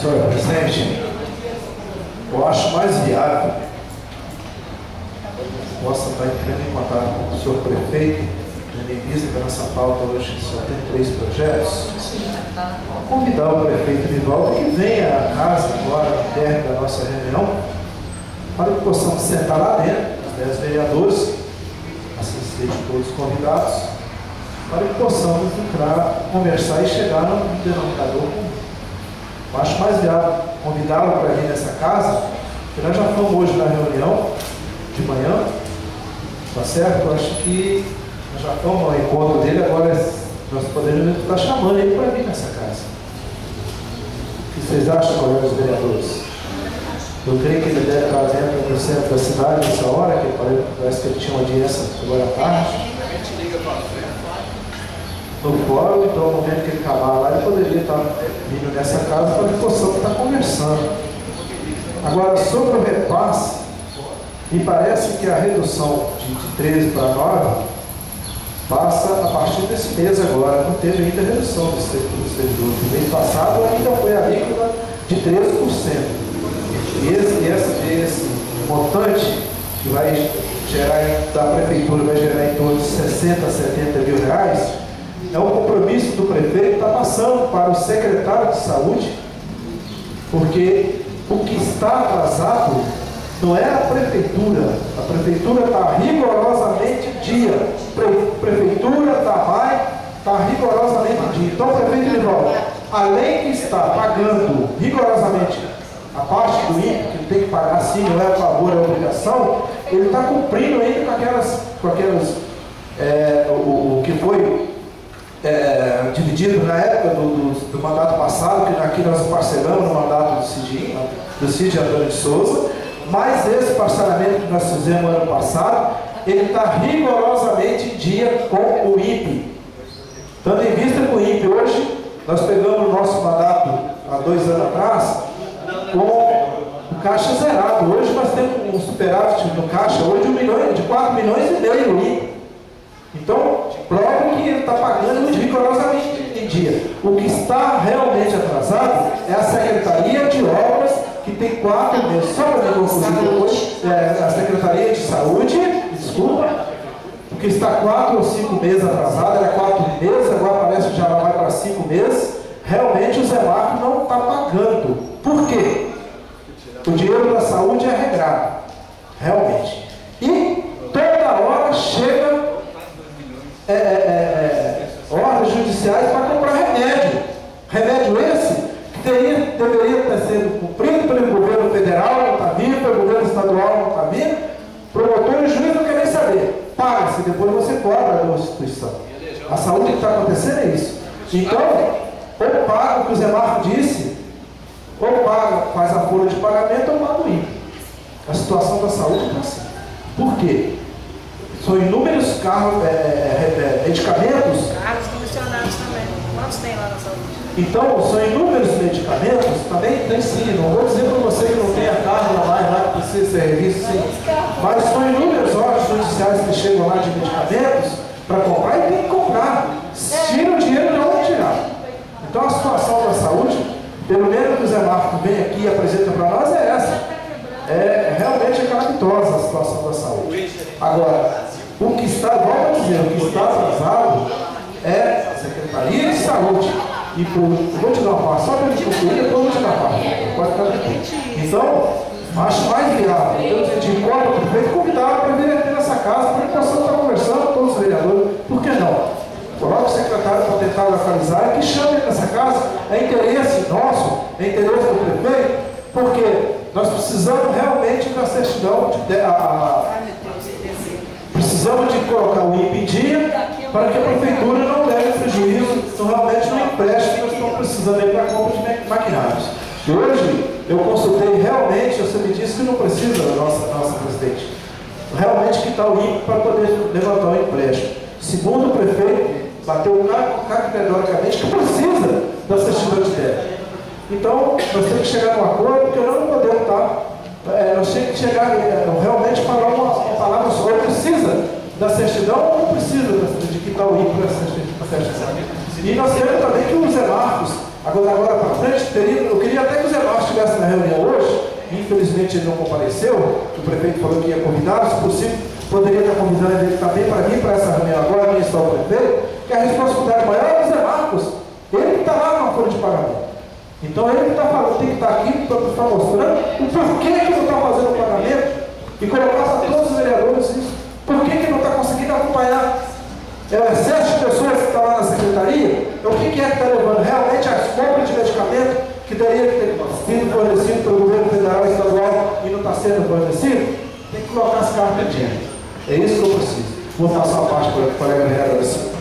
Senhor presidente, eu acho mais viável que possa estar entrando em contato com o senhor prefeito, tendo em vista que a nossa pauta hoje só tem 3 projetos, convidar o prefeito Nivaldo que venha à casa agora, no término da nossa reunião, para que possamos sentar lá dentro, os 10 vereadores, assim sejam todos convidados, para que possamos entrar, conversar e chegar num denominador comum. Eu acho mais viável convidá-lo para vir nessa casa, porque nós já fomos hoje na reunião de manhã, tá certo? Eu acho que nós já fomos ao encontro dele, agora nós poderíamos estar chamando ele para vir nessa casa. O que vocês acham, colegas vereadores? Eu creio que ele deve estar dentro do centro da cidade nessa hora, que parece que ele tinha uma audiência agora à tarde. No fórum, então, no momento que ele acabar lá, ele poderia estar vindo nessa casa para que possamos estar conversando. Agora, sobre o repasse, me parece que a redução de 13 para 9 passa a partir desse mês agora. Não teve ainda redução dos servidores. No mês passado ainda foi a alíquota de 13%. E esse montante que vai gerar, da prefeitura, vai gerar em torno de 60 a 70 mil reais, é um compromisso do prefeito, está passando para o secretário de saúde, porque o que está atrasado não é a prefeitura está rigorosamente em dia, prefeitura está rigorosamente em dia. Então o prefeito Nivaldo, além de estar pagando rigorosamente a parte do INPE, que ele tem que pagar sim, não é a favor, é a obrigação, ele está cumprindo ainda com aquelas o que foi dividido na época do mandato passado, que aqui nós parcelamos no mandato do Cid Antônio de Souza, mas esse parcelamento que nós fizemos ano passado, ele está rigorosamente em dia com o INPE. Tendo em vista que o INPE hoje, nós pegamos o nosso mandato há 2 anos atrás, com o caixa zerado. Hoje nós temos um superávit no caixa, hoje de 4 milhões e meio no INPE. Então, prova que ele está pagando rigorosamente em dia. O que está realmente atrasado é a Secretaria de Obras, que tem 4 meses. Só para me confundir depois, a Secretaria de Saúde, desculpa, o que está 4 ou 5 meses atrasado, era 4 meses, agora parece que já vai para 5 meses. Realmente o Zé Marco não está pagando. Por quê? O dinheiro da saúde é regrado, realmente. E toda hora chega ordens judiciais para comprar remédio. Remédio esse que deveria ter sido cumprido pelo governo federal, não está vindo, pelo governo estadual, não está vindo. Promotor e juiz não quer nem saber. Paga-se, depois você cobra da instituição. A saúde que está acontecendo é isso. Então, ou paga o que o Zé Marco disse, ou paga, faz a folha de pagamento, ou paga o INPE. A situação da saúde está assim. Por quê? São inúmeros medicamentos. Carros comissionados também. Quantos tem lá na saúde? Então, são inúmeros medicamentos, também tem sim. Não vou dizer para você que não tenha carro lá que precisa ser revisto, sim. Mas são inúmeros órgãos judiciais que chegam lá de medicamentos para comprar e tem que comprar. Tira o dinheiro de onde tirar. Então, a situação da saúde, pelo menos que o Zé Marco vem aqui e apresenta para nós, é essa. Realmente calamitosa a situação da saúde. Agora, o que está, vamos dizer, o que está atrasado é a Secretaria de Saúde. E vou te dar uma parte, só para ele concluir, depois vou te dar uma parte. Pode ficar aqui. Então, acho mais viável. Então, a gente encontra o prefeito convidado para vir aqui nessa casa, para que possamos estar conversando com todos os vereadores. Por que não? Coloque o secretário para tentar localizar e que chame ele nessa casa. É interesse nosso, é interesse do prefeito, porque nós precisamos realmente da certidão, precisamos de colocar o INPE em dia para que a prefeitura não leve prejuízo, realmente no empréstimo que nós estamos precisando aí para a compra de maquinários. E hoje eu consultei realmente, você me disse que não precisa da nossa presidente, realmente que está o INPE para poder levantar o empréstimo. Segundo o prefeito, bateu categoricamente que precisa da certidão de débito. Então, nós temos que chegar num acordo, porque nós não podemos estar. Nós temos que chegar realmente falar uma palavra só. Precisa da certidão ou não precisa de que está o INPE para a certidão? E nós temos também que o Zé Marcos Agora para frente, eu queria até que o Zé Márcio estivesse na reunião hoje. Infelizmente ele não compareceu. O prefeito falou que ia convidá-lo, se possível, poderia estar convidando ele também para vir para essa reunião agora, nem só o prefeito, que a responsabilidade maior é do Zé Marcos. Ele que está lá com a folha de pagamento. Então ele que está falando, tem que estar aqui para estar mostrando o porquê que não está fazendo o pagamento e colocar para todos os vereadores isso. Por que não está conseguindo acompanhar? É o excesso de pessoas que estão lá na secretaria? Então o que é que está levando? Realmente as compras de medicamento que deveria ter sido fornecido pelo governo federal e estadual e não está sendo fornecido? Tem que colocar as cartas em diante. É isso que eu preciso. Vou passar a parte para o colega vereador.